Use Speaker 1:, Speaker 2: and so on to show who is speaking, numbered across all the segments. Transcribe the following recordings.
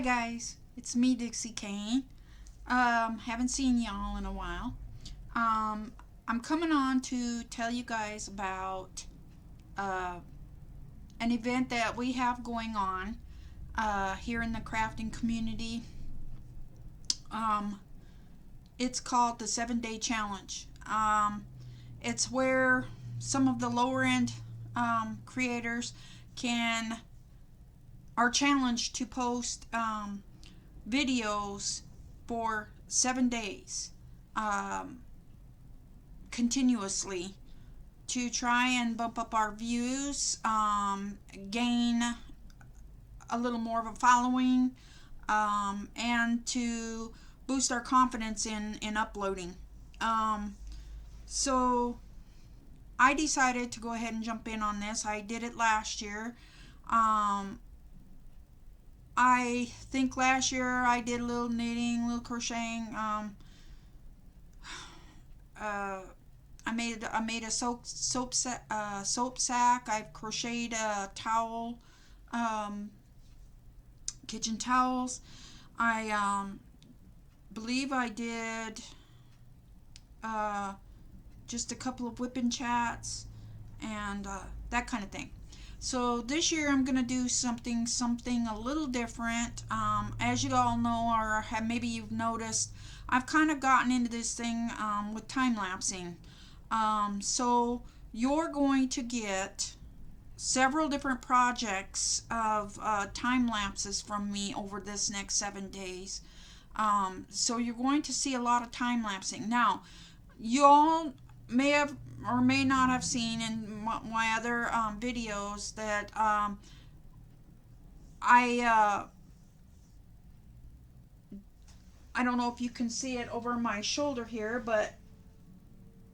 Speaker 1: guys, it's me, Dixie Kane. Haven't seen y'all in a while. I'm coming on to tell you guys about uh, an event that we have going on here in the crafting community. Um, it's called the 7 Day Challenge. It's where some of the lower end creators can are challenged to post videos for 7 days continuously to try and bump up our views, gain a little more of a following, and to boost our confidence in uploading. So I decided to go ahead and jump in on this. I did it last year. I think last year I did a little knitting, a little crocheting. I made a soap sack. I've crocheted a towel, kitchen towels. I believe I did just a couple of whipping chats and that kind of thing. So this year I'm gonna do something a little different. As you all know, or maybe you've noticed, I've kind of gotten into this thing with time lapsing. So you're going to get several different projects of time lapses from me over this next 7 days. So you're going to see a lot of time lapsing. Now, you all may have or may not have seen in my other videos that I don't know if you can see it over my shoulder here, but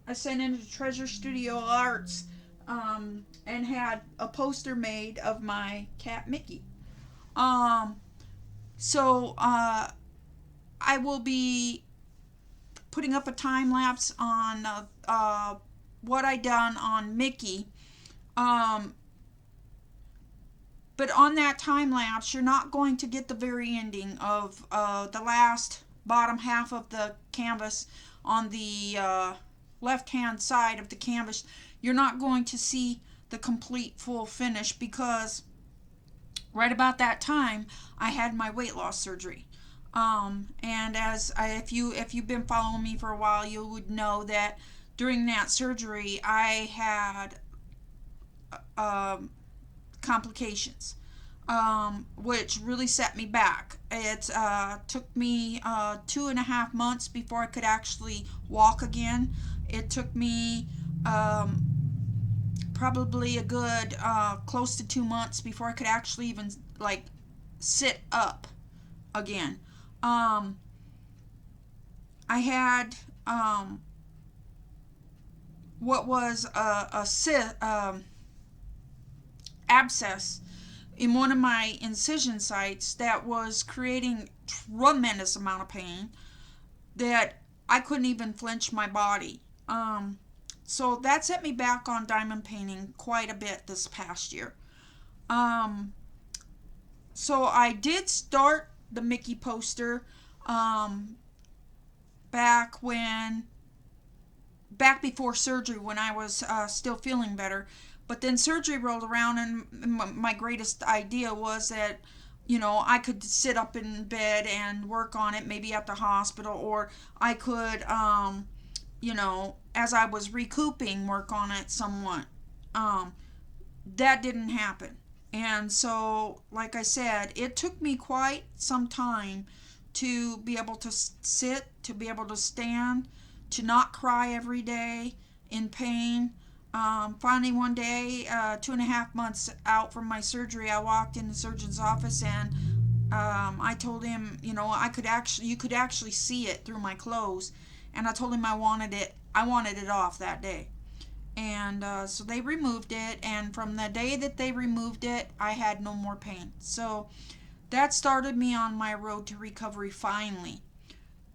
Speaker 1: I sent into Treasure Studio Arts and had a poster made of my cat Mickey. So I will be putting up a time lapse on what I done on Mickey. But on that time lapse, you're not going to get the very ending of the last bottom half of the canvas on the left hand side of the canvas. You're not going to see the complete full finish because right about that time I had my weight loss surgery. And if you've been following me for a while, you would know that during that surgery I had complications, which really set me back. It took me 2.5 months before I could actually walk again. It took me probably a good close to 2 months before I could actually even sit up again. I had what was a abscess in one of my incision sites that was creating tremendous amount of pain that I couldn't even flinch my body. So that set me back on diamond painting quite a bit this past year. So I did start the Mickey poster back before surgery when I was still feeling better. But then surgery rolled around, and my greatest idea was that, I could sit up in bed and work on it, maybe at the hospital, or I could, as I was recouping, work on it somewhat. That didn't happen. And so, like I said, it took me quite some time to be able to sit, to be able to stand, to not cry every day in pain. Finally, one day, 2.5 months out from my surgery, I walked in the surgeon's office and I told him, you could actually see it through my clothes, and I told him I wanted it off that day. And so they removed it, and from the day that they removed it, I had no more pain. So that started me on my road to recovery finally,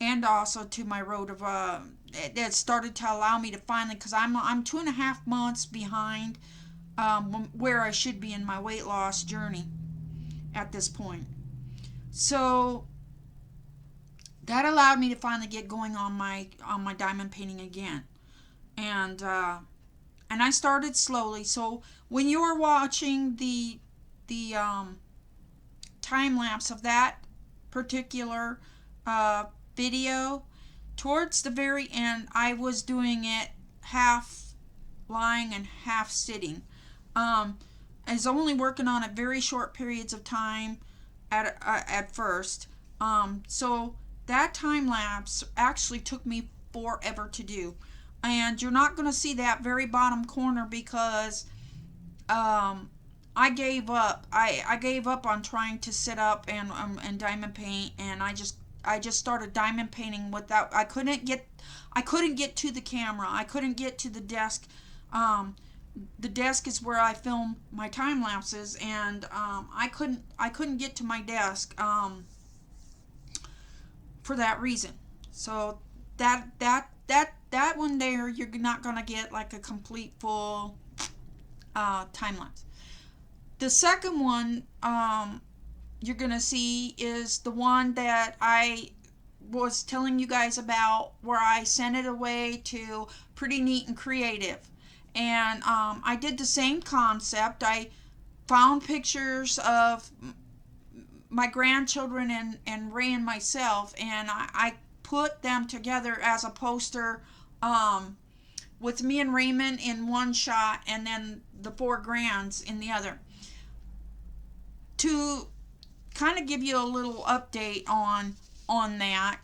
Speaker 1: and also to my road of it started to allow me to finally, because I'm 2.5 months behind where I should be in my weight loss journey at this point. So that allowed me to finally get going on my diamond painting again. And I started slowly. So when you are watching the time lapse of that particular video, towards the very end, I was doing it half lying and half sitting. I was only working on it very short periods of time at first. So that time lapse actually took me forever to do. And you're not going to see that very bottom corner because I gave up. I gave up on trying to sit up and diamond paint, and I just started diamond painting without. I couldn't get to the camera. I couldn't get to the desk. The desk is where I film my time lapses, and I couldn't get to my desk for that reason. So that one there, you're not gonna get like a complete full time lapse. The second one you're gonna see is the one that I was telling you guys about, where I sent it away to Pretty Neat and Creative. And I did the same concept. I found pictures of my grandchildren and Ray and myself, and I put them together as a poster with me and Raymond in one shot, and then the four grands in the other. To kind of give you a little update on that,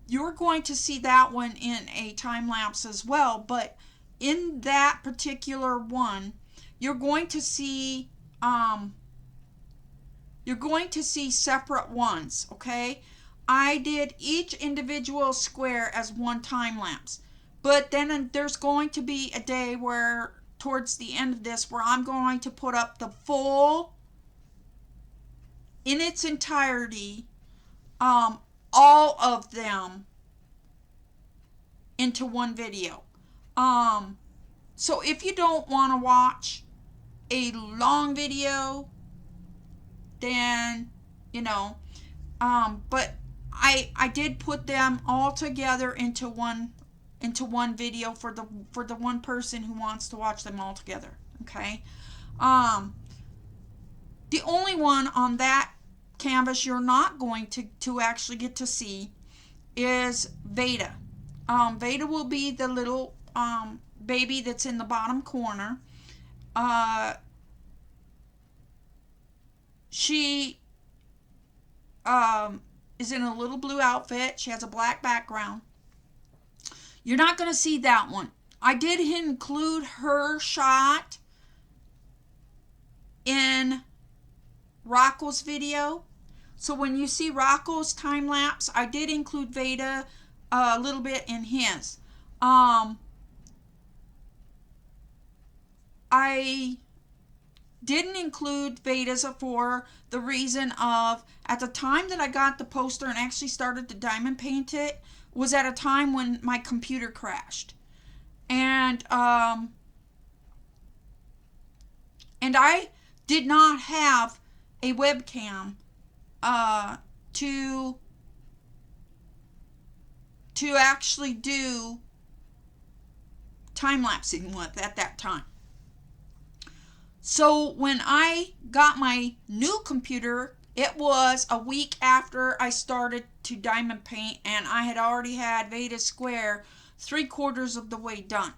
Speaker 1: you're going to see that one in a time lapse as well, but in that particular one, you're going to see separate ones, okay? I did each individual square as one time lapse, but then there's going to be a day where towards the end of this, where I'm going to put up the full, in its entirety, all of them into one video. So if you don't want to watch a long video, then but I did put them all together into one video for the one person who wants to watch them all together. Okay. The only one on that canvas you're not going to actually get to see is Veda. Veda will be the little baby that's in the bottom corner. She is in a little blue outfit. She has a black background. You're not going to see that one. I did include her shot in Rocco's video. So when you see Rocco's time lapse, I did include Veda a little bit in his. I didn't include Veda's for the reason of, at the time that I got the poster and actually started to diamond paint it, was at a time when my computer crashed. And I did not have a webcam to actually do time lapsing with at that time. So when I got my new computer, it was a week after I started to diamond paint, and I had already had Veda Square 3/4 of the way done.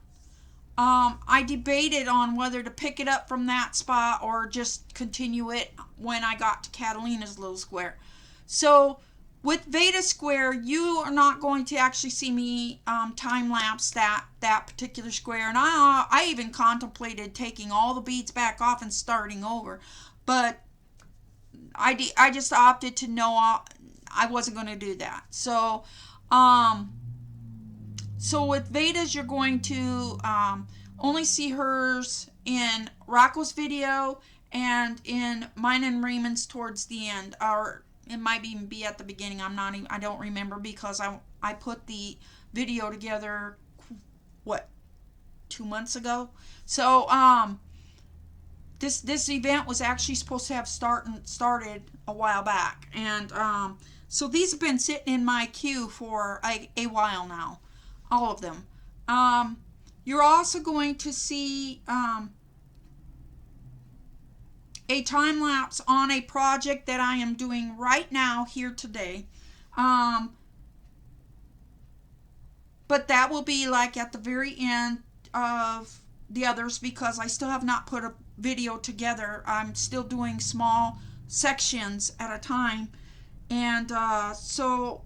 Speaker 1: I debated on whether to pick it up from that spot or just continue it when I got to Catalina's little square. So with Veda Square, you are not going to actually see me time lapse that particular square. And I even contemplated taking all the beads back off and starting over, but I just opted to know I wasn't going to do that. So with Veda's, you're going to only see hers in Rocco's video and in mine and Raymond's towards the end, or it might even be at the beginning. I don't remember, because I put the video together 2 months ago. So this event was actually supposed to have started a while back, and so these have been sitting in my queue for a while now, all of them. You're also going to see a time lapse on a project that I am doing right now here today. But that will be like at the very end of the others, because I still have not put a video together. I'm still doing small sections at a time, and so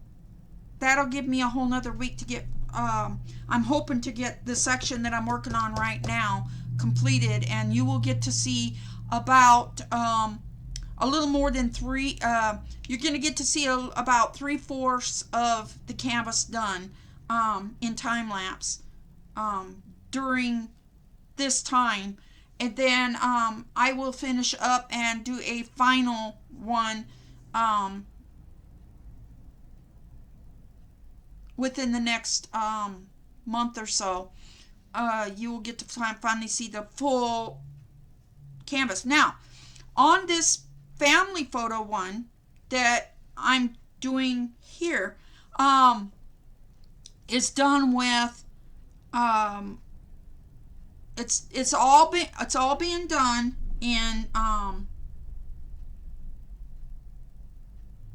Speaker 1: that'll give me a whole nother week to get I'm hoping to get the section that I'm working on right now completed, and you will get to see about a little more than you're going to get to see about 3/4 of the canvas done in time lapse during this time, and then I will finish up and do a final one within the next month or so. You will get to finally see the full canvas. Now, on this family photo one that I'm doing here, it's done with it's all being done in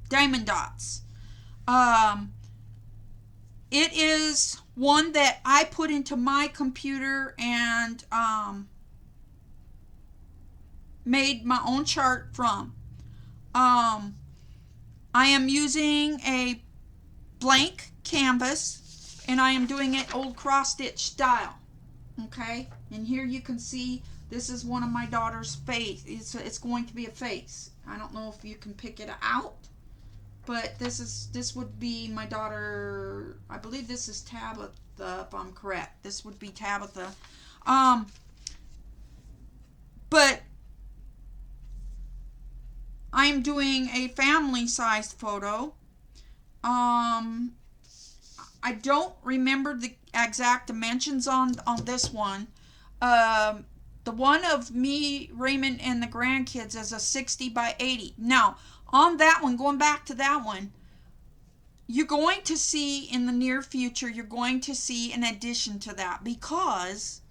Speaker 1: diamond dots. It is one that I put into my computer and made my own chart from. I am using a blank canvas, and I am doing it old cross stitch style. Okay, and here you can see this is one of my daughter's face. It's going to be a face. I don't know if you can pick it out, but this would be my daughter. I believe this is Tabitha, if I'm correct. This would be Tabitha. But I'm doing a family-sized photo. I don't remember the exact dimensions on this one. The one of me, Raymond, and the grandkids is a 60 by 80. Now, on that one, going back to that one, you're going to see in the near future, you're going to see an addition to that, because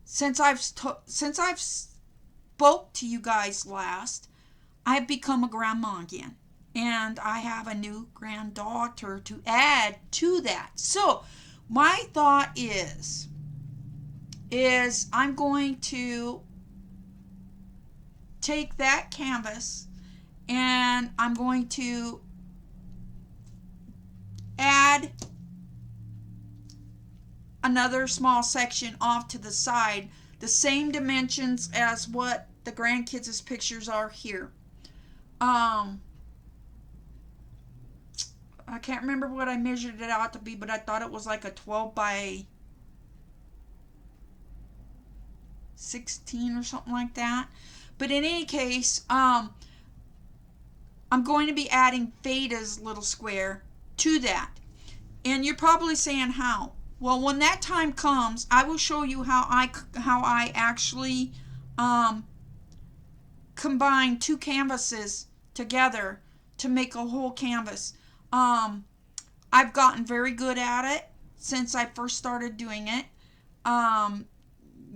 Speaker 1: since I've spoke to you guys last, I've become a grandma again, and I have a new granddaughter to add to that. So my thought is I'm going to take that canvas and I'm going to add another small section off to the side, the same dimensions as what the grandkids' pictures are here. I can't remember what I measured it out to be, but I thought it was like a 12 by 16 or something like that. But in any case, I'm going to be adding Veda's little square to that. And you're probably saying how? Well, when that time comes, I will show you how I actually combine two canvases together to make a whole canvas. I've gotten very good at it since I first started doing it.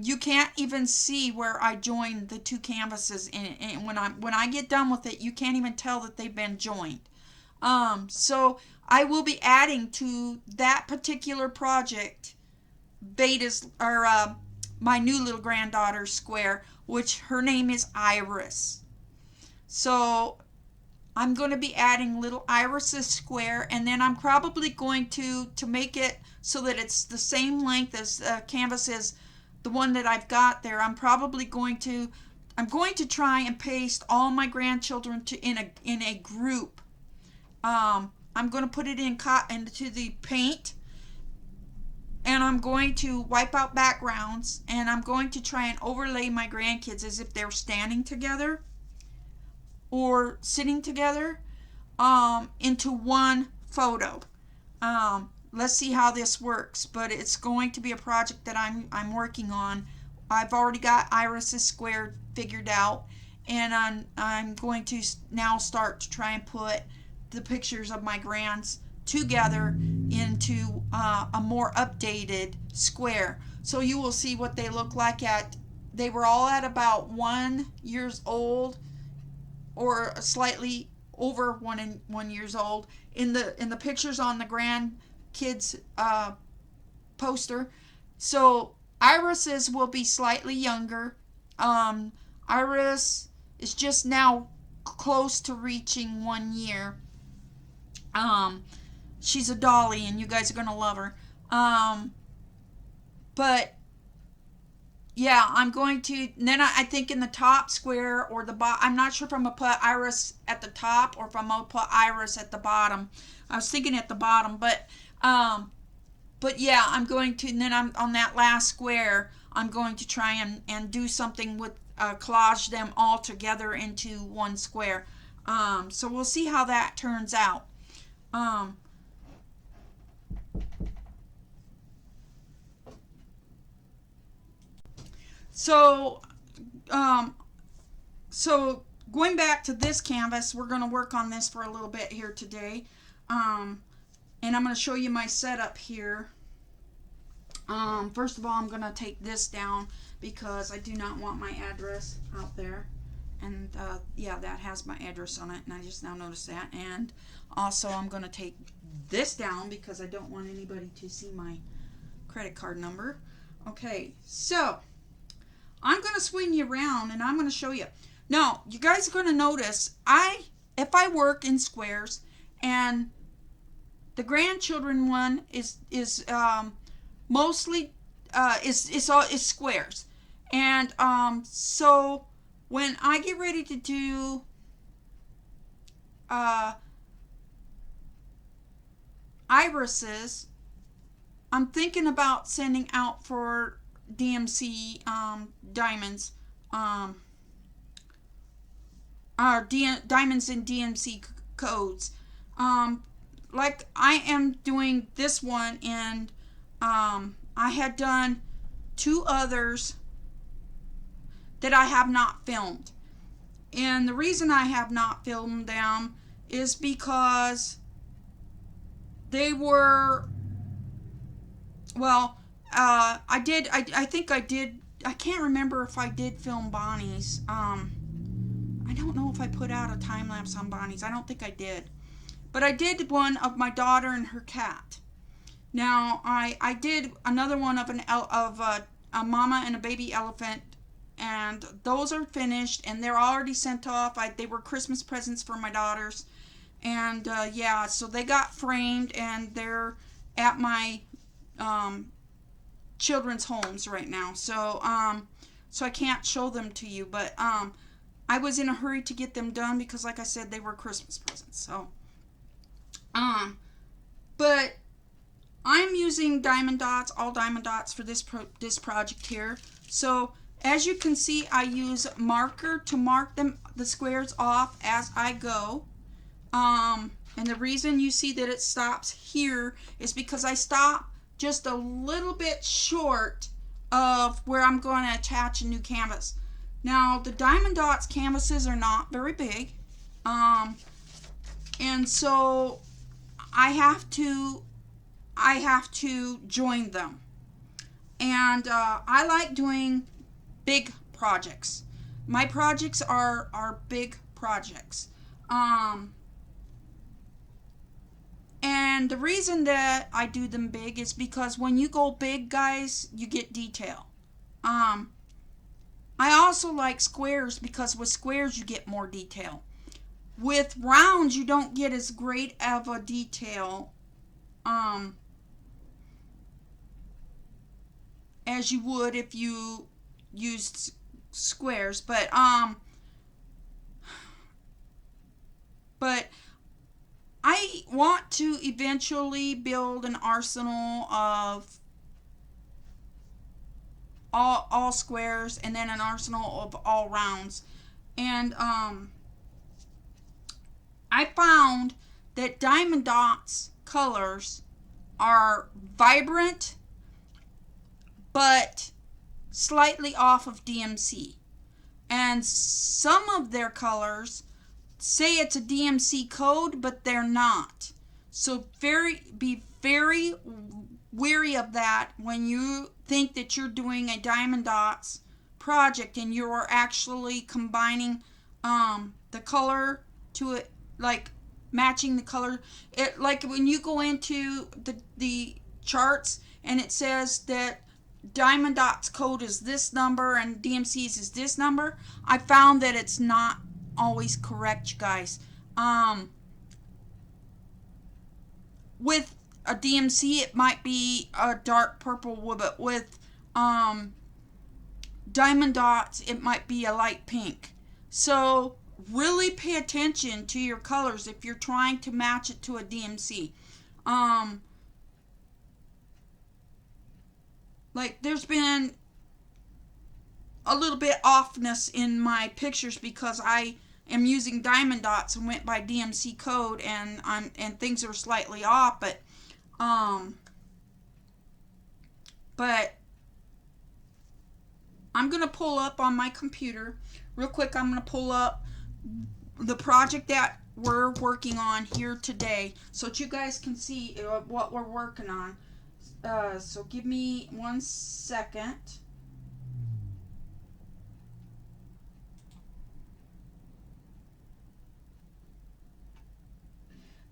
Speaker 1: You can't even see where I joined the two canvases in it, and when I get done with it, you can't even tell that they've been joined. So I will be adding to that particular project Beta's or my new little granddaughter's square, which her name is Iris. So I'm going to be adding little Iris's square, and then I'm probably going to make it so that it's the same length as canvas as the one that I've got there. I'm going to try and paste all my grandchildren in a group. I'm going to put it into the paint, and I'm going to wipe out backgrounds, and I'm going to try and overlay my grandkids as if they're standing together or sitting together into one photo. Let's see how this works, but it's going to be a project that I'm working on I've already got Iris's square figured out, and I'm going to now start to try and put the pictures of my grands together into a more updated square. So you will see what they look like they were all at about 1 years old, or slightly over 1 years old in the pictures on the grandkids poster. So Iris's will be slightly younger. Iris is just now close to reaching 1 year. She's a dolly, and you guys are gonna love her. But yeah, I'm going to, then I think in the top square or the bottom, I'm not sure if I'm going to put Iris at the top or if I'm going to put Iris at the bottom. I was thinking at the bottom, but yeah, I'm going to, and then I'm on that last square, I'm going to try and do something with, collage them all together into one square. So we'll see how that turns out. So going back to this canvas, we're going to work on this for a little bit here today. And I'm going to show you my setup here. First of all, I'm going to take this down because I do not want my address out there. And yeah, that has my address on it, and I just now noticed that. And also I'm going to take this down because I don't want anybody to see my credit card number. Okay, so I'm going to swing you around and I'm going to show you. Now, you guys are going to notice if I work in squares, and the grandchildren one is mostly is squares. And so when I get ready to do irises, I'm thinking about sending out for DMC diamonds, diamonds in DMC codes. Like I am doing this one, and I had done 2 others that I have not filmed. And the reason I have not filmed them is because they were, well, I think I did, I can't remember if I did film Bonnie's. I don't know if I put out a time lapse on Bonnie's. I don't think I did. But I did one of my daughter and her cat. Now, I did another one of a mama and a baby elephant, and those are finished, and they're already sent off. They were Christmas presents for my daughters. And yeah, so they got framed, and they're at my children's homes right now. So I can't show them to you, but I was in a hurry to get them done because, like I said, they were Christmas presents. So but I'm using diamond dots, all diamond dots for this project here. So as you can see, I use marker to mark the squares off as I go. And the reason you see that it stops here is because I stop just a little bit short of where I'm going to attach a new canvas. Now, the diamond dots canvases are not very big, and so I have to join them. And I like doing big projects. My projects are big projects. And the reason that I do them big is because when you go big, guys, you get detail. I also like squares because with squares you get more detail. With rounds you don't get as great of a detail as you would if you used squares. But I want to eventually build an arsenal of all squares, and then an arsenal of all rounds. And I found that diamond dots colors are vibrant, but slightly off of DMC. And some of their colors say it's a DMC code, but they're not. So be very wary of that when you think that you're doing a diamond dots project and you're actually combining the color to it, like matching the color. It, like when you go into the charts and it says that diamond dots code is this number and DMC's is this number, I found that it's not always correct, you guys. With a DMC, it might be a dark purple, but with diamond dots, it might be a light pink. So really pay attention to your colors if you're trying to match it to a DMC. Like there's been a little bit offness in my pictures because I am using diamond dots and went by DMC code, and things are slightly off, but I'm gonna pull up on my computer real quick. I'm gonna pull up the project that we're working on here today so that you guys can see what we're working on. So give me 1 second.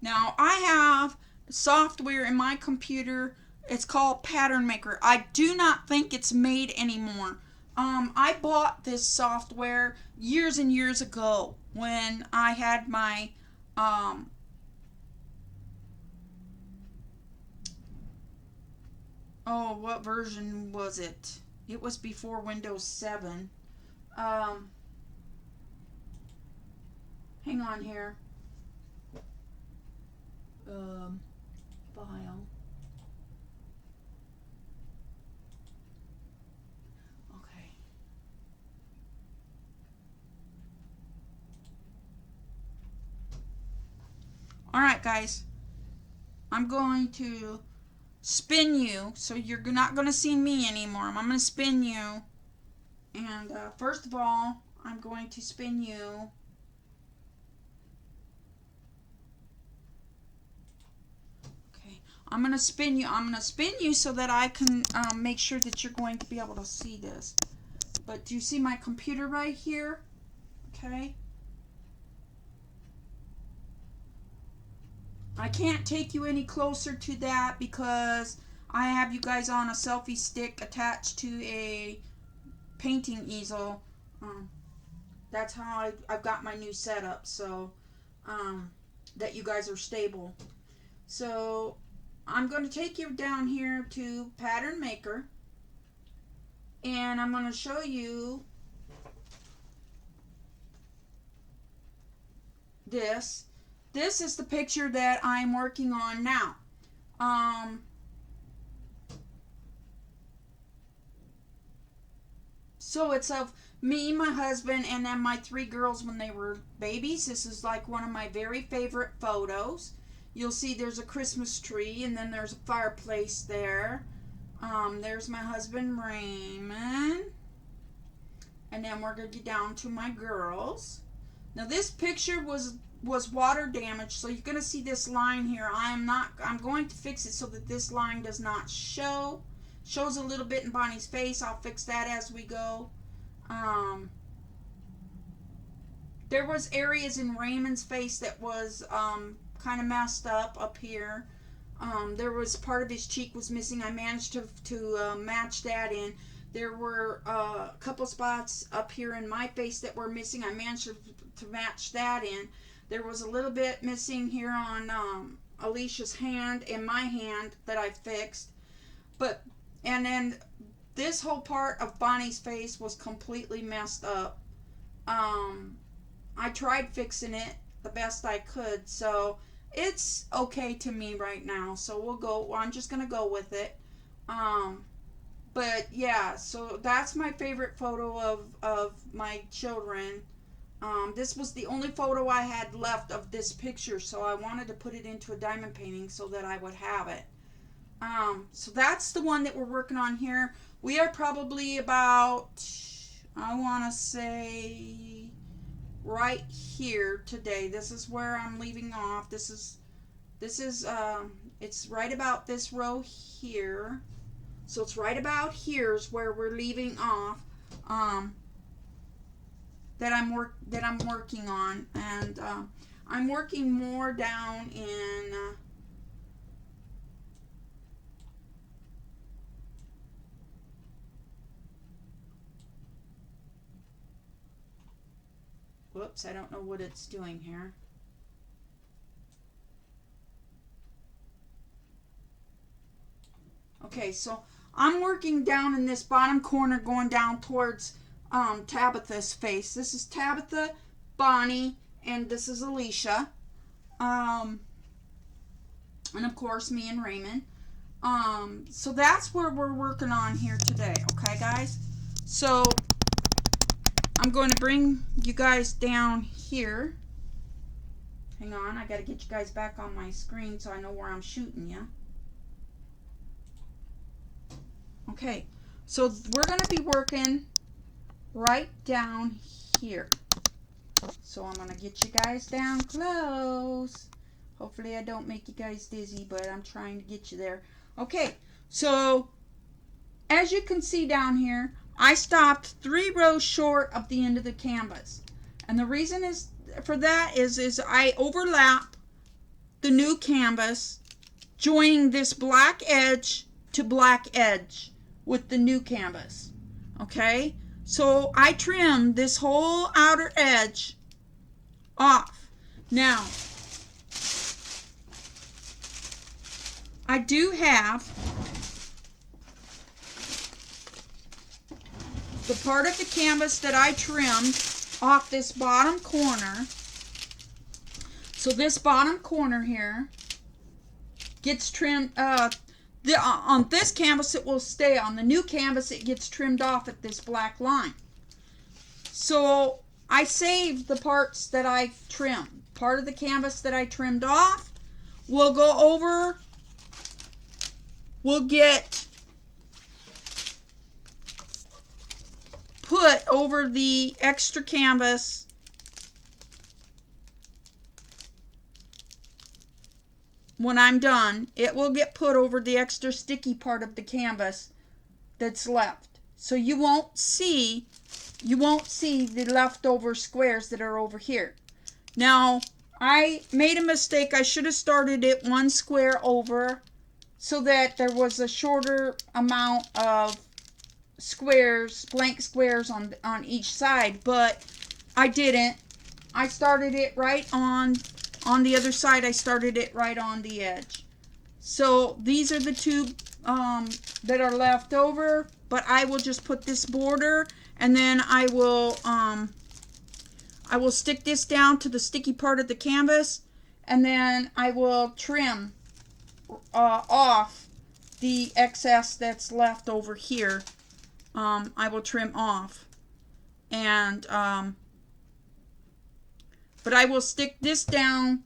Speaker 1: Now I have software in my computer. It's called Pattern Maker. I do not think it's made anymore. I bought this software years and years ago when I had my what version was it? It was before Windows 7. Hang on here. File. Okay. Alright, guys. I'm going to spin you, so you're not going to see me anymore. I'm going to spin you. And first of all, I'm going to spin you. I'm going to spin you so that I can make sure that you're going to be able to see this. But do you see my computer right here? Okay. I can't take you any closer to that because I have you guys on a selfie stick attached to a painting easel. That's how I've got my new setup, so that you guys are stable. So I'm going to take you down here to Pattern Maker, and I'm going to show you this. This is the picture that I'm working on now. So it's of me, my husband, and then my 3 girls when they were babies. This is like one of my very favorite photos. You'll see there's a Christmas tree, and then there's a fireplace there. There's my husband, Raymond. And then we're going to get down to my girls. Now this picture was water damaged, so you're going to see this line here. I'm going to fix it so that this line does not show. Shows a little bit in Bonnie's face. I'll fix that as we go. There was areas in Raymond's face that was kind of messed up here. There was part of his cheek was missing. I managed to match that in. There were a couple spots up here in my face that were missing. I managed to match that in. There was a little bit missing here on Alicia's hand and my hand that I fixed. And then this whole part of Bonnie's face was completely messed up. I tried fixing it the best I could, so it's okay to me right now. So I'm just gonna go with it. But yeah, so that's my favorite photo of my children. This was the only photo I had left of this picture, so I wanted to put it into a diamond painting so that I would have it. So that's the one that we're working on here. We are probably about, I want to say, right here today. This is where I'm leaving off. This is it's right about this row here. So it's right about here is where we're leaving off. That I'm working on, and I'm working more down in whoops, I don't know what it's doing here. Okay, so I'm working down in this bottom corner going down towards Tabitha's face. This is Tabitha, Bonnie, and this is Alicia. And of course me and Raymond. So that's where we're working on here today, okay guys? So I'm going to bring you guys down here. Hang on, I gotta get you guys back on my screen so I know where I'm shooting you. Okay, so we're going to be working right down here. So I'm going to get you guys down close. Hopefully I don't make you guys dizzy, but I'm trying to get you there. Okay, so as you can see down here, I stopped 3 rows short of the end of the canvas. And the reason is for that is I overlap the new canvas, joining this black edge to black edge with the new canvas. Okay, so I trimmed this whole outer edge off. Now I do have the part of the canvas that I trimmed off this bottom corner. So this bottom corner here gets trimmed. On this canvas it will stay. On the new canvas it gets trimmed off at this black line. So I saved the parts that I trimmed. Part of the canvas that I trimmed off will go over, will get put over the extra canvas when I'm done. It will get put over the extra sticky part of the canvas that's left. So you won't see the leftover squares that are over here. Now, I made a mistake. I should have started it 1 square over so that there was a shorter amount of squares, blank squares on each side, but I didn't. I started it right on the other side. I started it right on the edge. So these are the 2 that are left over, but I will just put this border, and then I will stick this down to the sticky part of the canvas, and then I will trim off the excess that's left over here. I will trim off, and but I will stick this down,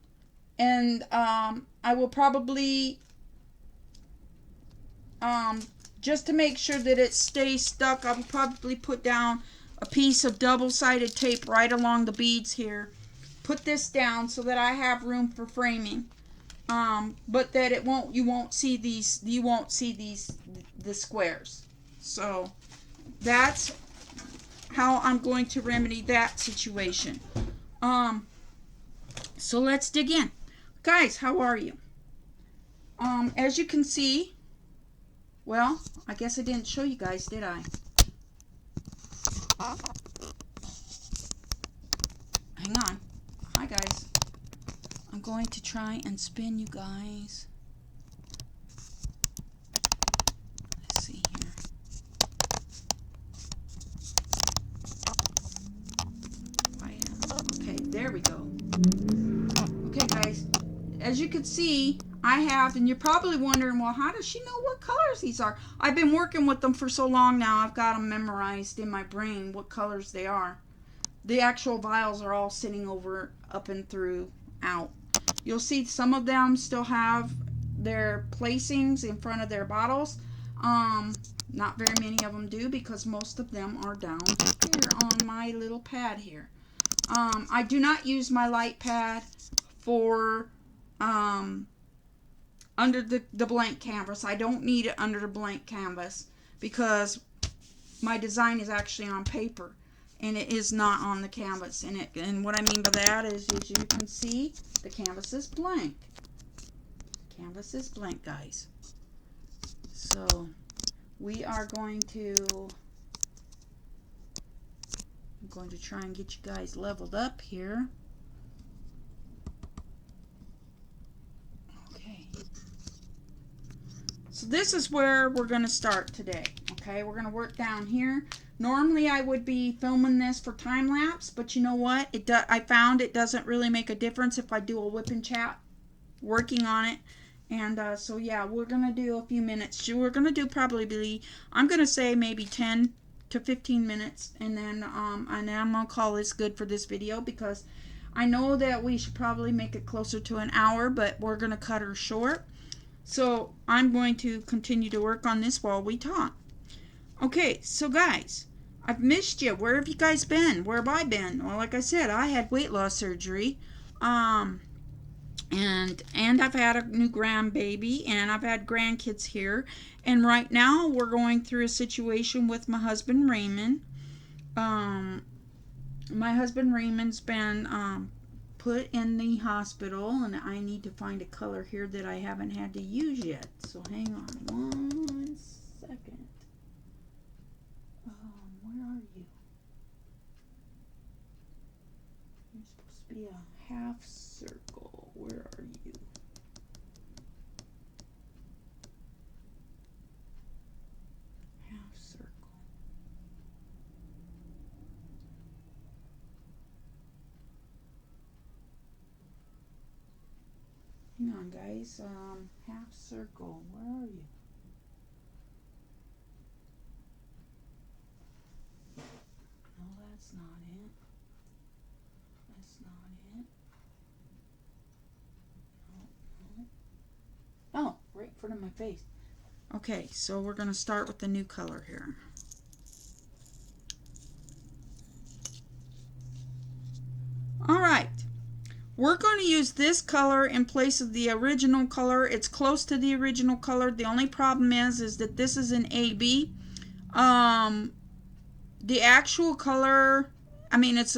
Speaker 1: and I will probably just to make sure that it stays stuck, I'll probably put down a piece of double-sided tape right along the beads here. Put this down so that I have room for framing, but that you won't see the squares. So that's how I'm going to remedy that situation. So let's dig in. Guys, how are you? As you can see, well, I guess I didn't show you guys, did I? Hang on. Hi, guys. I'm going to try and spin you guys. Let's see here. Okay, there we go. Okay, guys. As you can see, I have, and you're probably wondering, well, how does she know what colors these are? I've been working with them for so long now, I've got them memorized in my brain what colors they are. The actual vials are all sitting over, up and through, out. You'll see some of them still have their placings in front of their bottles. Not very many of them do because most of them are down here on my little pad here. I do not use my light pad for under the blank canvas. I don't need it under the blank canvas because my design is actually on paper and it is not on the canvas. And what I mean by that is, as you can see, the canvas is blank. Canvas is blank, guys. So we are going to, I'm going to try and get you guys leveled up here. Okay. So this is where we're going to start today. Okay, we're going to work down here. Normally I would be filming this for time lapse, but you know what? I found it doesn't really make a difference if I do a whip and chat working on it. And so yeah, we're going to do a few minutes. We're going to do probably, I'm going to say maybe 10 to 15 minutes. And then I'm going to call this good for this video because I know that we should probably make it closer to an hour, but we're going to cut her short. So I'm going to continue to work on this while we talk. Okay, so guys, I've missed you. Where have you guys been? Where have I been? Well, like I said, I had weight loss surgery. And I've had a new grandbaby, and I've had grandkids here. And right now, we're going through a situation with my husband, Raymond. My husband, Raymond's been put in the hospital, and I need to find a color here that I haven't had to use yet. So hang on 1 second. Where are you? You're supposed to be a half circle. Where are you? Half circle. Hang on, guys. Half circle. Where are you? No, that's not it. That's not it. Oh, right in front of my face. Okay, so we're going to start with the new color here. Alright, we're going to use this color in place of the original color. It's close to the original color. The only problem is that this is an AB. The actual color, I mean, it's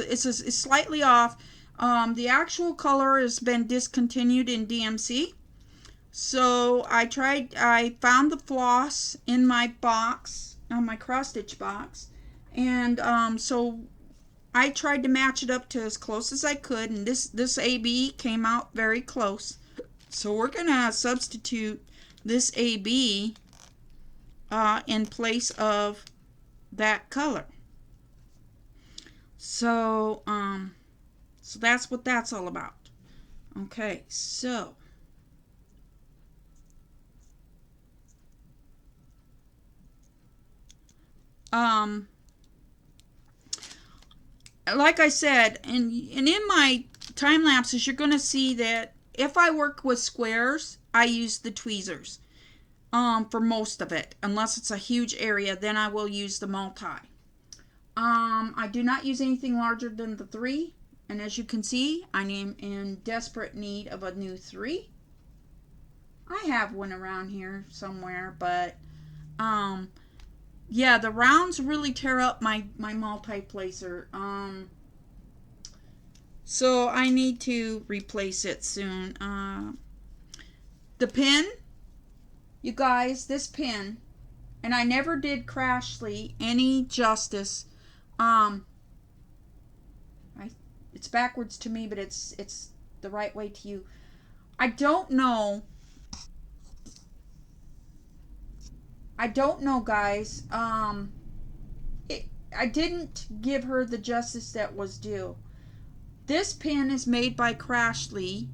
Speaker 1: slightly off. The actual color has been discontinued in DMC. So I found the floss in my box, on my cross stitch box, and so I tried to match it up to as close as I could, and this AB came out very close. So we're gonna substitute this AB in place of that color. So so that's what that's all about. Okay, so like I said, and in my time lapses, you're going to see that if I work with squares, I use the tweezers for most of it. Unless it's a huge area, then I will use the multi. I do not use anything larger than the 3. And as you can see, I am in desperate need of a new 3. I have one around here somewhere, but yeah, the rounds really tear up my multi-placer. So I need to replace it soon. The pin, you guys, this pin, and I never did Crashley any justice. It's backwards to me, but it's the right way to you. I don't know, guys. I didn't give her the justice that was due. This pin is made by Crashley.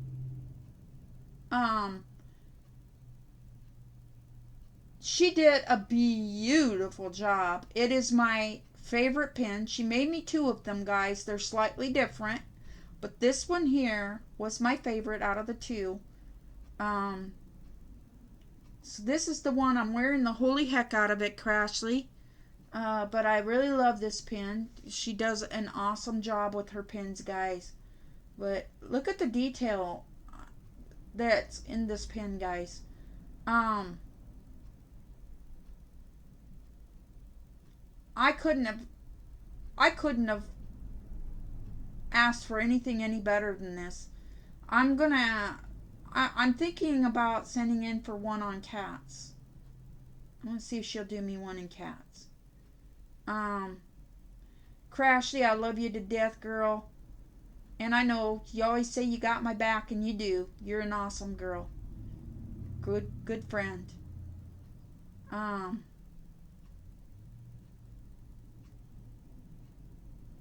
Speaker 1: She did a beautiful job. It is my favorite pin. She made me 2 of them, guys. They're slightly different, but this one here was my favorite out of the 2. So this is the one I'm wearing the holy heck out of it, Crashley. But I really love this pin. She does an awesome job with her pins, guys. But look at the detail that's in this pin, guys. I couldn't have asked for anything any better than this. I'm thinking about sending in for one on cats. I want to see if she'll do me one in cats. Crashley, I love you to death, girl. And I know you always say you got my back, and you do. You're an awesome girl. Good friend.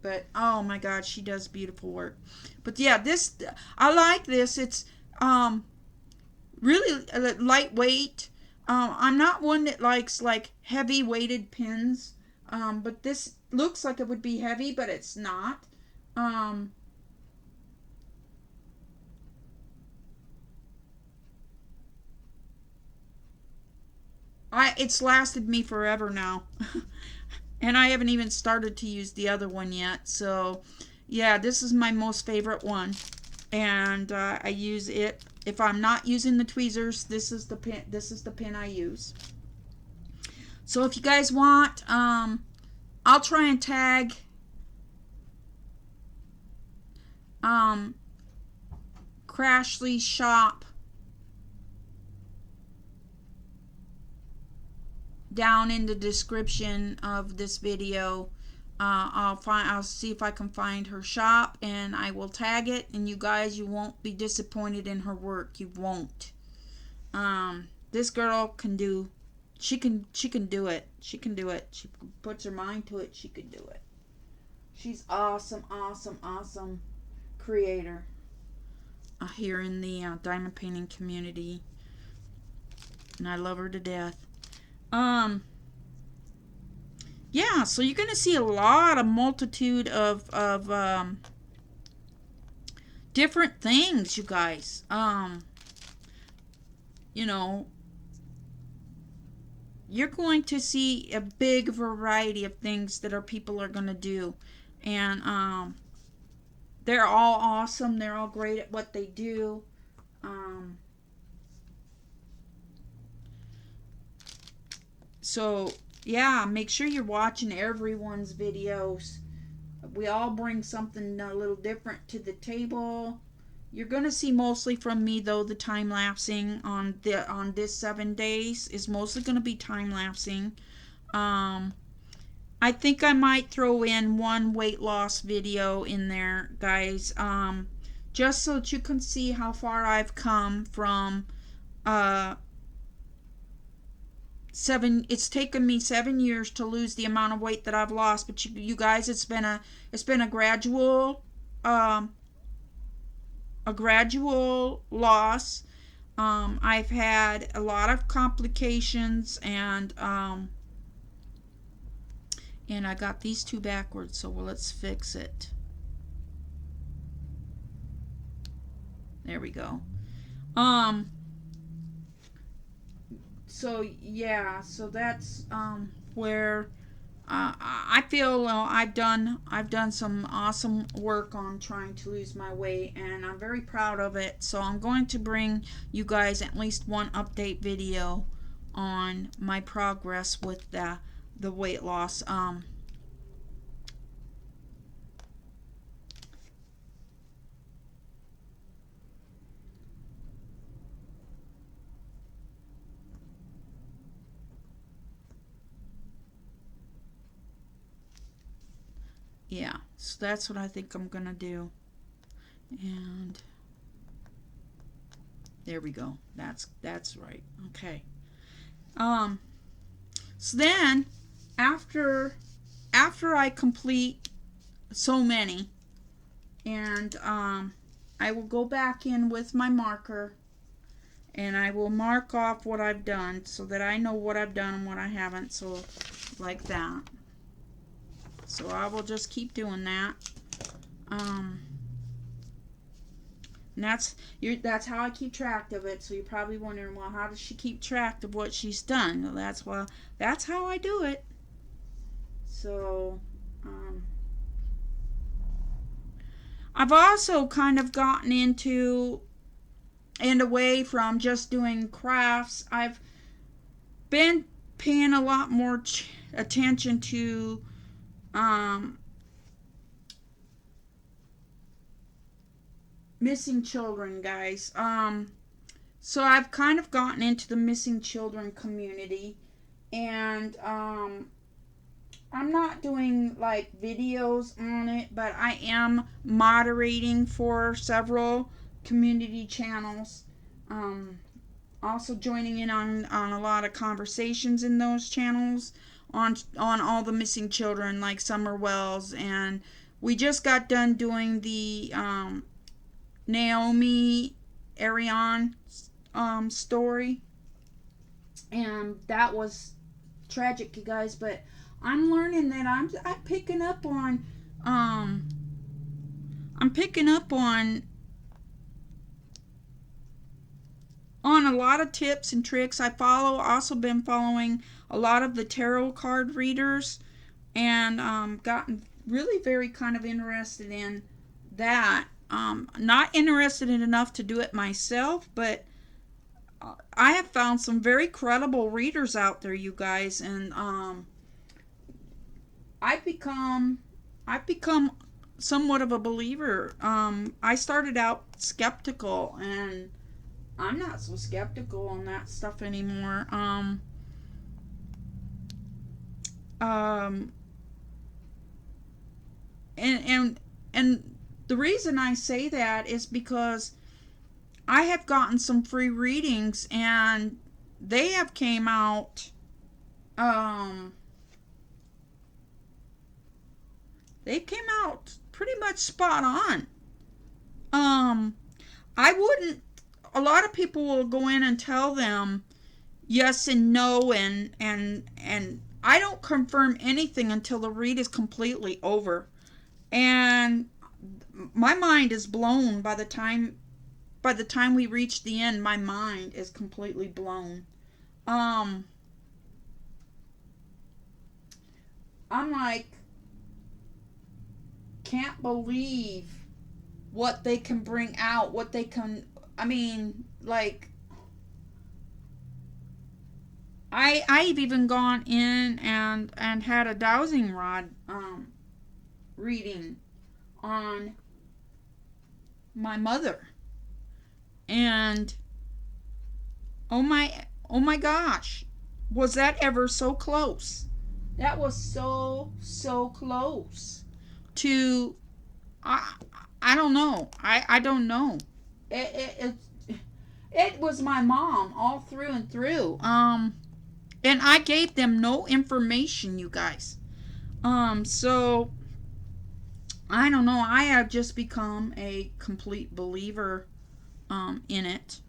Speaker 1: But oh my God, she does beautiful work. But yeah, this I like this. It's really lightweight. I'm not one that likes like heavy weighted pins. But this looks like it would be heavy, but it's not. It's lasted me forever now. And I haven't even started to use the other one yet. So yeah, this is my most favorite one. And I use it. If I'm not using the tweezers, this is the pin I use. So if you guys want, I'll try and tag Crashley shop down in the description of this video. I'll see if I can find her shop, and I will tag it, and you guys, you won't be disappointed in her work. You won't. This girl can do, she can do it. She can do it. She puts her mind to it. She can do it. She's awesome creator here in the diamond painting community, and I love her to death. Yeah, so you're gonna see a multitude of different things, you guys. You know, you're going to see a big variety of things that people are gonna do, and they're all awesome. They're all great at what they do. So yeah, make sure you're watching everyone's videos. We all bring something a little different to the table. You're gonna see mostly from me, though. The time lapsing on this 7 days is mostly gonna be time lapsing. I think I might throw in one weight loss video in there, guys, just so that you can see how far I've come from it's taken me 7 years to lose the amount of weight that I've lost, but you guys, it's been a gradual loss. I've had a lot of complications, and I got these two backwards, so let's fix it. There we go. So yeah, so that's where I feel I've done some awesome work on trying to lose my weight, and I'm very proud of it. So I'm going to bring you guys at least one update video on my progress with the weight loss. Yeah, so that's what I think I'm gonna do. And there we go. That's right. Okay. So then after I complete so many, and I will go back in with my marker, and I will mark off what I've done so that I know what I've done and what I haven't. So like that. So I will just keep doing that. And that's how I keep track of it. So you're probably wondering, well, how does she keep track of what she's done? Well, that's how I do it. So, I've also kind of gotten into and away from just doing crafts. I've been paying a lot more attention to missing children, guys. So I've kind of gotten into the missing children community, and I'm not doing like videos on it, but I am moderating for several community channels. Also joining in on a lot of conversations in those channels on all the missing children, like Summer Wells, and we just got done doing the Naomi Arion story, and that was tragic, you guys. But I'm learning that I'm picking up on a lot of tips and tricks. Also been following a lot of the tarot card readers, and gotten really very kind of interested in that. Not interested in enough to do it myself, but I have found some very credible readers out there, you guys, and I've become somewhat of a believer. I started out skeptical, and I'm not so skeptical on that stuff anymore. And the reason I say that is because I have gotten some free readings, and they have came out pretty much spot on. A lot of people will go in and tell them yes and no, and I don't confirm anything until the read is completely over. And my mind is blown by the time we reach the end. My mind is completely blown. I'm like, can't believe what they can bring out, what they can, I mean, like, I've even gone in and had a dowsing rod reading on my mother, and oh my gosh, was that ever so close? That was so close to, I don't know. I don't know. It was my mom all through and through. And I gave them no information, you guys. So I don't know. I have just become a complete believer in it.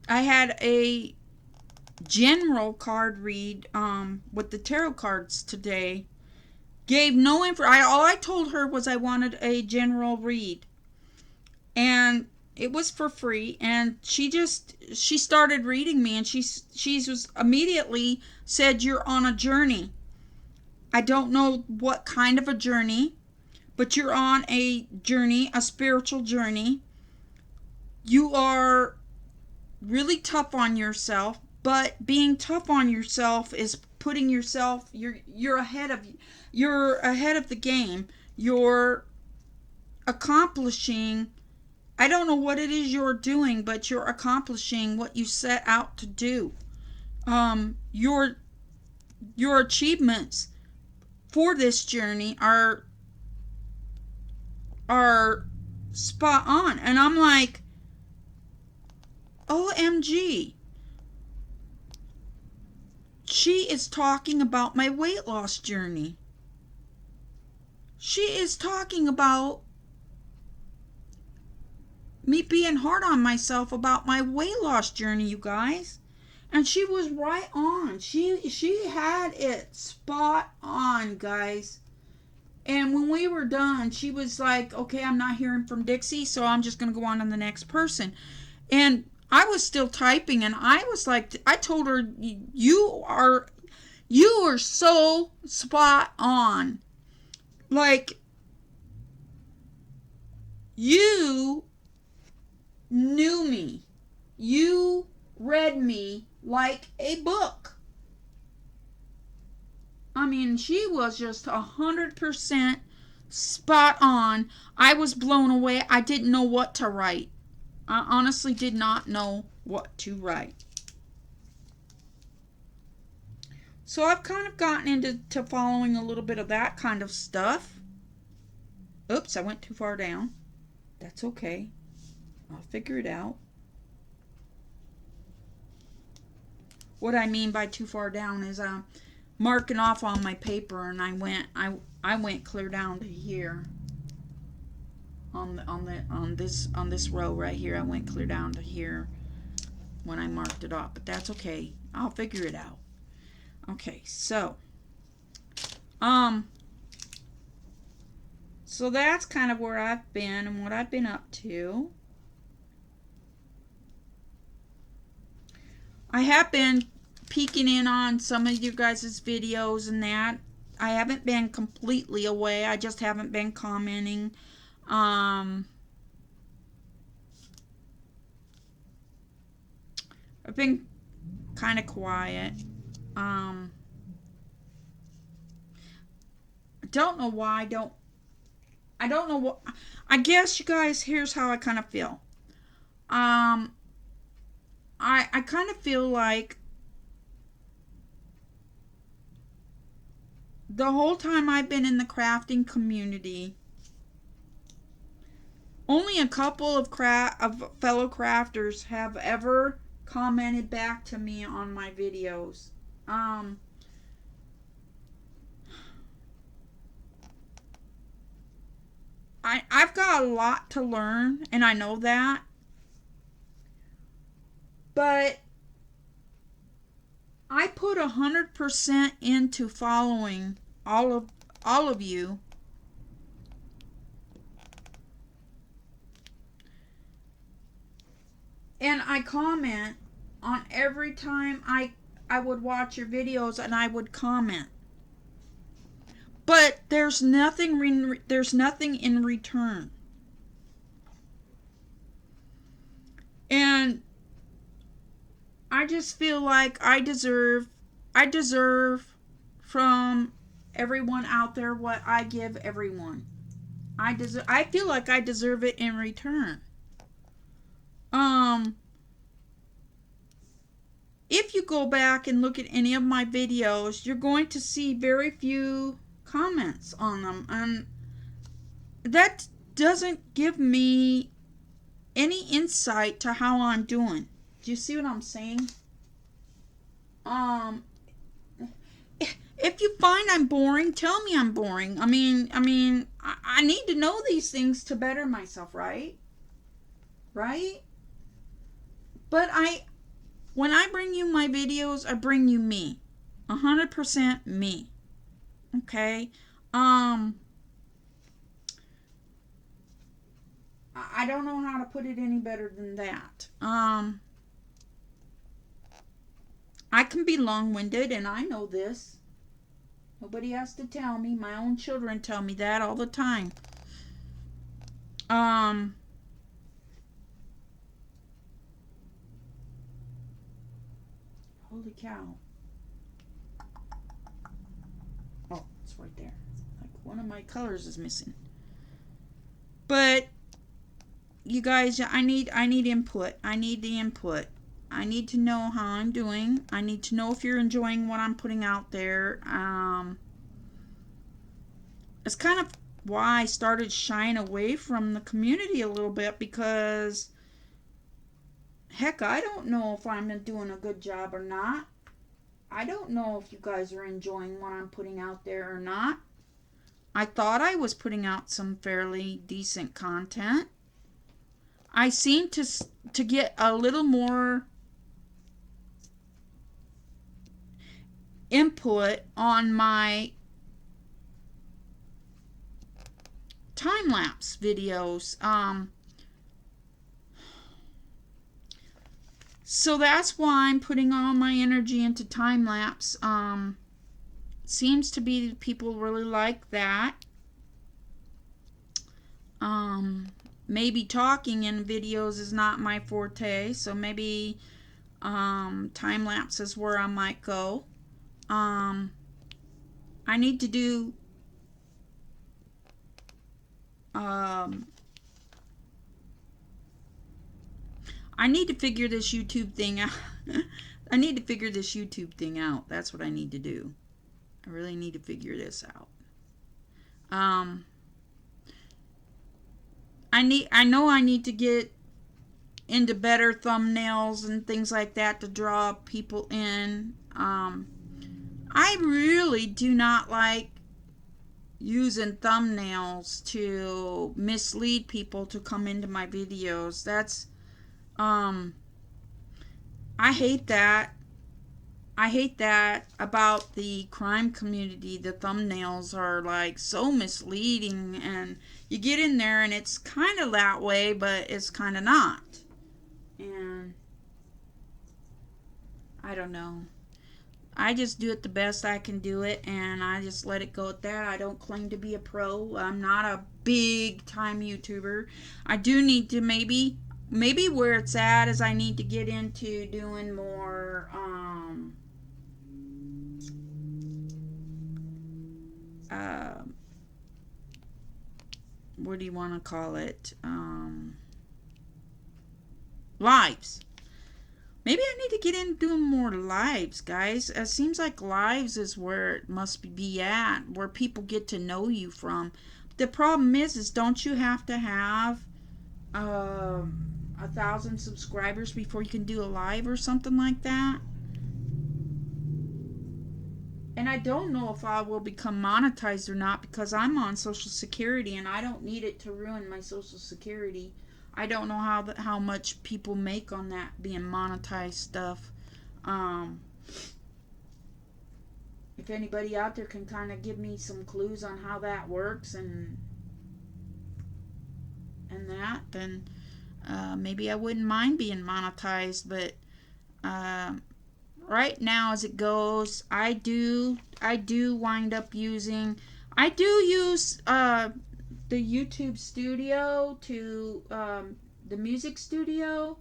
Speaker 1: I had a general card read with the tarot cards today. Gave no info. All I told her was I wanted a general read, and it was for free. And she started reading me, and she was immediately said, "You're on a journey. I don't know what kind of a journey, but you're on a journey, a spiritual journey. You are really tough on yourself, but being tough on yourself is putting yourself, you're ahead of the game. You're accomplishing, I don't know what it is you're doing, but you're accomplishing what you set out to do. Your achievements for this journey are spot on." And I'm like, OMG. She is talking about my weight loss journey. She is talking about me being hard on myself about my weight loss journey, you guys. And she was right on. She had it spot on, guys. And when we were done, she was like, okay, I'm not hearing from Dixie, so I'm just going to go on to the next person. And I was still typing, and I was like, I told her, you are so spot on. Like, you knew me. You read me like a book. I mean, she was just 100% spot on. I was blown away. I didn't know what to write. I honestly did not know what to write. So I've kind of gotten into following a little bit of that kind of stuff. Oops, I went too far down. That's okay. I'll figure it out. What I mean by too far down is I'm marking off on my paper, and I went clear down to here. On this row right here, I went clear down to here when I marked it off, but that's okay. I'll figure it out. Okay, so that's kind of where I've been and what I've been up to. I have been peeking in on some of you guys' videos and that. I haven't been completely away. I just haven't been commenting. I've been kind of quiet. I don't know why. I don't know what. I guess, you guys, here's how I kind of feel. I kind of feel like the whole time I've been in the crafting community, only a couple of fellow crafters have ever commented back to me on my videos. I've got a lot to learn, and I know that. But I put 100% into following all of you. And I comment on every time I would watch your videos, and I would comment. But there's nothing in return. And I just feel like I deserve from everyone out there what I give everyone. I feel like I deserve it in return. If you go back and look at any of my videos, you're going to see very few comments on them, and that doesn't give me any insight to how I'm doing. Do you see what I'm saying? If you find I'm boring, tell me I'm boring. I mean, I need to know these things to better myself, right? Right? But when I bring you my videos, I bring you me. 100% me. Okay? I don't know how to put it any better than that. I can be long-winded, and I know this. Nobody has to tell me. My own children tell me that all the time. Holy cow. Oh, it's right there. Like one of my colors is missing. But you guys, I need input. I need the input. I need to know how I'm doing. I need to know if you're enjoying what I'm putting out there. It's kind of why I started shying away from the community a little bit, because heck, I don't know if I'm doing a good job or not. I don't know if you guys are enjoying what I'm putting out there or not. I thought I was putting out some fairly decent content. I seem to get a little more input on my time-lapse videos. So that's why I'm putting all my energy into time-lapse. Seems to be people really like that. Maybe talking in videos is not my forte, so maybe time-lapse is where I might go. I need to do I need to figure this YouTube thing out. I need to figure this YouTube thing out. That's what I need to do. I really need to figure this out. I know I need to get into better thumbnails and things like that to draw people in. I really do not like using thumbnails to mislead people to come into my videos. That's I hate that. I hate that about the crime community. The thumbnails are like so misleading, and you get in there and it's kind of that way, but it's kind of not. And I don't know. I just do it the best I can do it, and I just let it go at that. I don't claim to be a pro. I'm not a big time YouTuber. I do need to maybe where it's at is I need to get into doing more what do you want to call it? Lives. Maybe I need to get into doing more lives, guys. It seems like lives is where it must be at, where people get to know you from. The problem is don't you have to have 1,000 subscribers before you can do a live or something like that? And I don't know if I will become monetized or not, because I'm on Social Security and I don't need it to ruin my Social Security. I don't know how much people make on that being monetized stuff. If anybody out there can kind of give me some clues on how that works and that, then maybe I wouldn't mind being monetized. But right now, as it goes, I do wind up using. I do use the YouTube studio to the music studio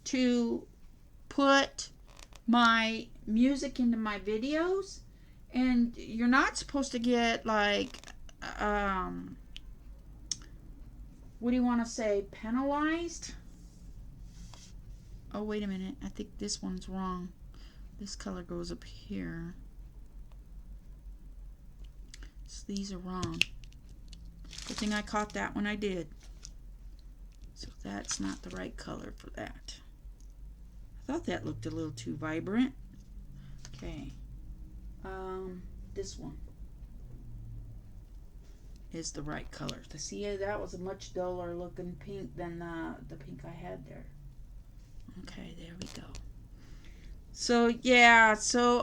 Speaker 1: to put my music into my videos, and you're not supposed to get like what do you want to say, penalized? Oh, wait a minute, I think this one's wrong. This color goes up here, so these are wrong. Good thing I caught that when I did. So that's not the right color for that. I thought that looked a little too vibrant. Okay. This one is the right color. To see, that was a much duller looking pink than the pink I had there. Okay, there we go. So yeah, so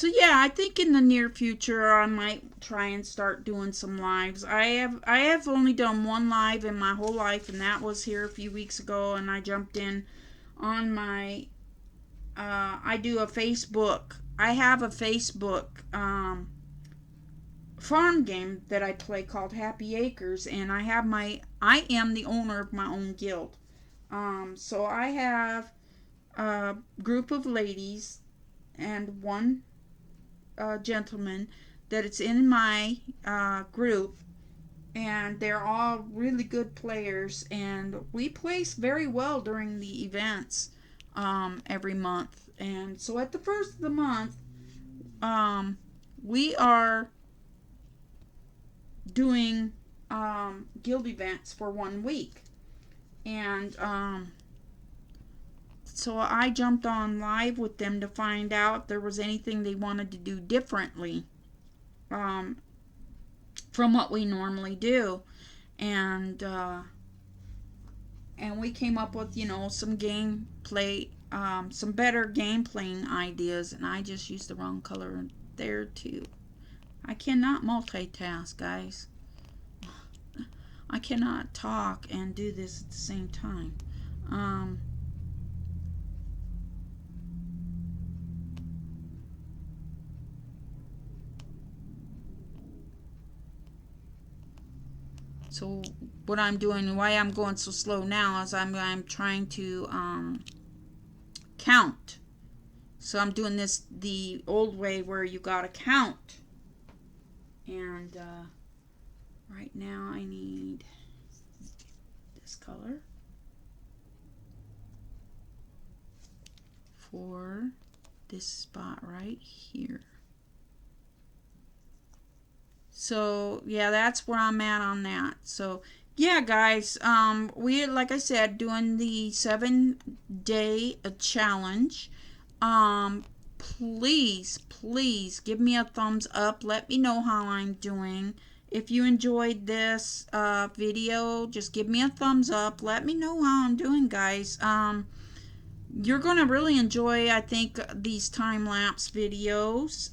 Speaker 1: yeah, I think in the near future I might try and start doing some lives. I have only done one live in my whole life, and that was here a few weeks ago, and I jumped in on my I do a Facebook. I have a Facebook farm game that I play called Happy Acres, and I am the owner of my own guild. So I have a group of ladies and one gentleman that it's in my group, and they're all really good players, and we place very well during the events every month. And so at the first of the month, we are doing guild events for 1 week, and so I jumped on live with them to find out if there was anything they wanted to do differently from what we normally do. And we came up with, some gameplay some better game playing ideas, and I just used the wrong color there too. I cannot multitask, guys. I cannot talk and do this at the same time. So what I'm doing, why I'm going so slow now, is I'm trying to count. So I'm doing this the old way where you gotta count. And right now I need this color for this spot right here. So yeah, that's where I'm at on that. So yeah, guys, we, like I said, doing the 7-day challenge. Please give me a thumbs up. Let me know how I'm doing. If you enjoyed this video, just give me a thumbs up. Let me know how I'm doing, guys. You're gonna really enjoy, I think, these time-lapse videos.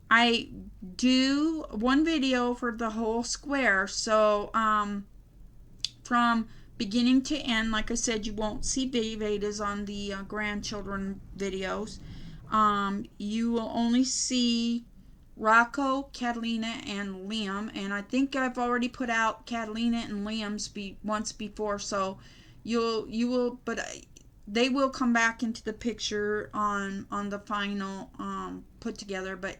Speaker 1: I do one video for the whole square, so from beginning to end, like I said, you won't see Vedas on the grandchildren videos. You will only see Rocco, Catalina, and Liam, and I think I've already put out Catalina and Liam's once before, so you will, but they will come back into the picture on the final put together. But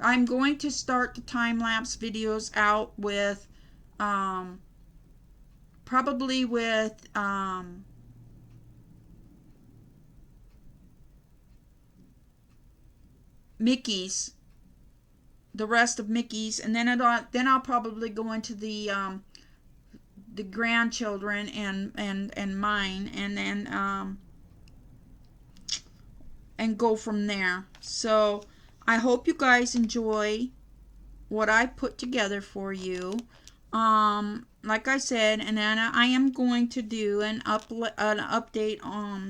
Speaker 1: I'm going to start the time-lapse videos out with probably with Mickey's, the rest of Mickey's, and then I'll probably go into the grandchildren and mine, and then and go from there. So I hope you guys enjoy what I put together for you. Like I said, and then I am going to do an update,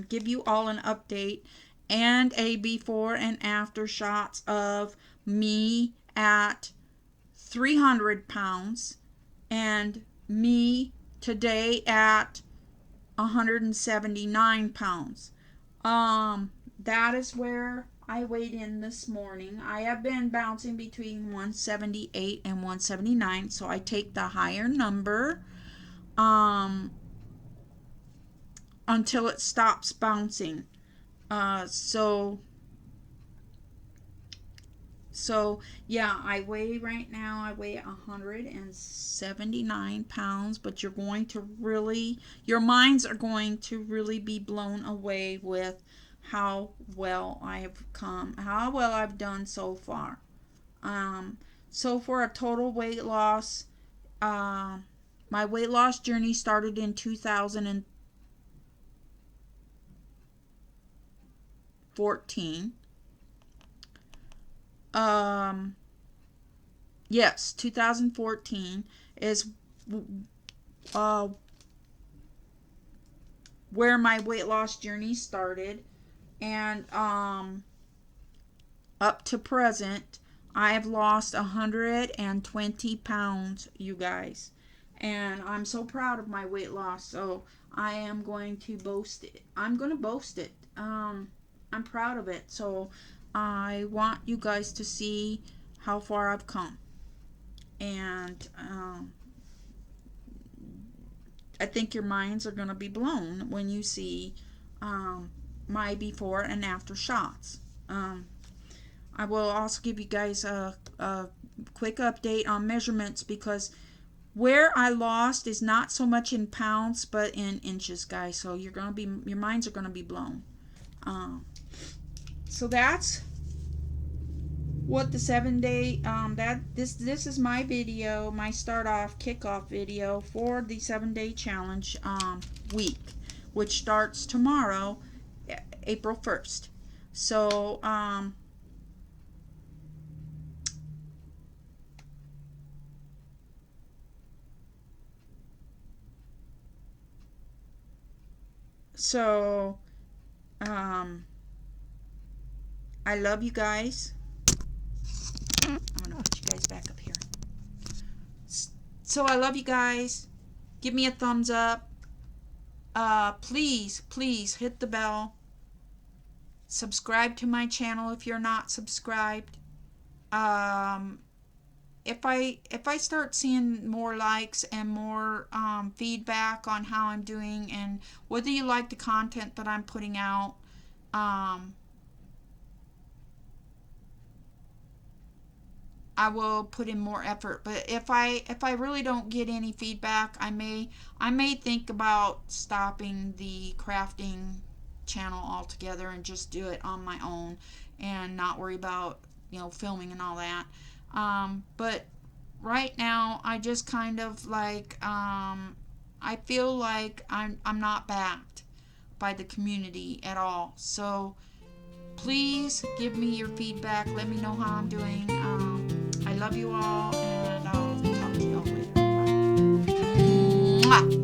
Speaker 1: give you all an update and a before and after shots of me at 300 pounds and me today at 179 pounds. That is where I weighed in this morning. I have been bouncing between 178 and 179, so I take the higher number until it stops bouncing. So yeah, I weigh right now, I weigh 179 pounds, but your minds are going to really be blown away with how well I have come, how well I've done so far. So for a total weight loss, my weight loss journey started in 2014. Yes, 2014 is where my weight loss journey started, and up to present I have lost 120 pounds, you guys, and I'm so proud of my weight loss. So I am going to boast it. I'm going to boast it. I'm proud of it. So I want you guys to see how far I've come, and I think your minds are going to be blown when you see my before and after shots. I will also give you guys a quick update on measurements, because where I lost is not so much in pounds but in inches, guys. So your minds are gonna be blown. So that's what the 7-day this is my video, my kickoff video for the 7-day challenge week, which starts tomorrow, April 1st. So I love you guys. I'm gonna put you guys back up here. So I love you guys. Give me a thumbs up. Please hit the bell. Subscribe to my channel if you're not subscribed. If I start seeing more likes and more feedback on how I'm doing and whether you like the content that I'm putting out, I will put in more effort. But if I really don't get any feedback, I may think about stopping the crafting channel altogether and just do it on my own and not worry about filming and all that. But right now I just kind of like I feel like I'm not backed by the community at all. So please give me your feedback. Let me know how I'm doing. I love you all, and I'll talk to you all later. Bye. Mwah!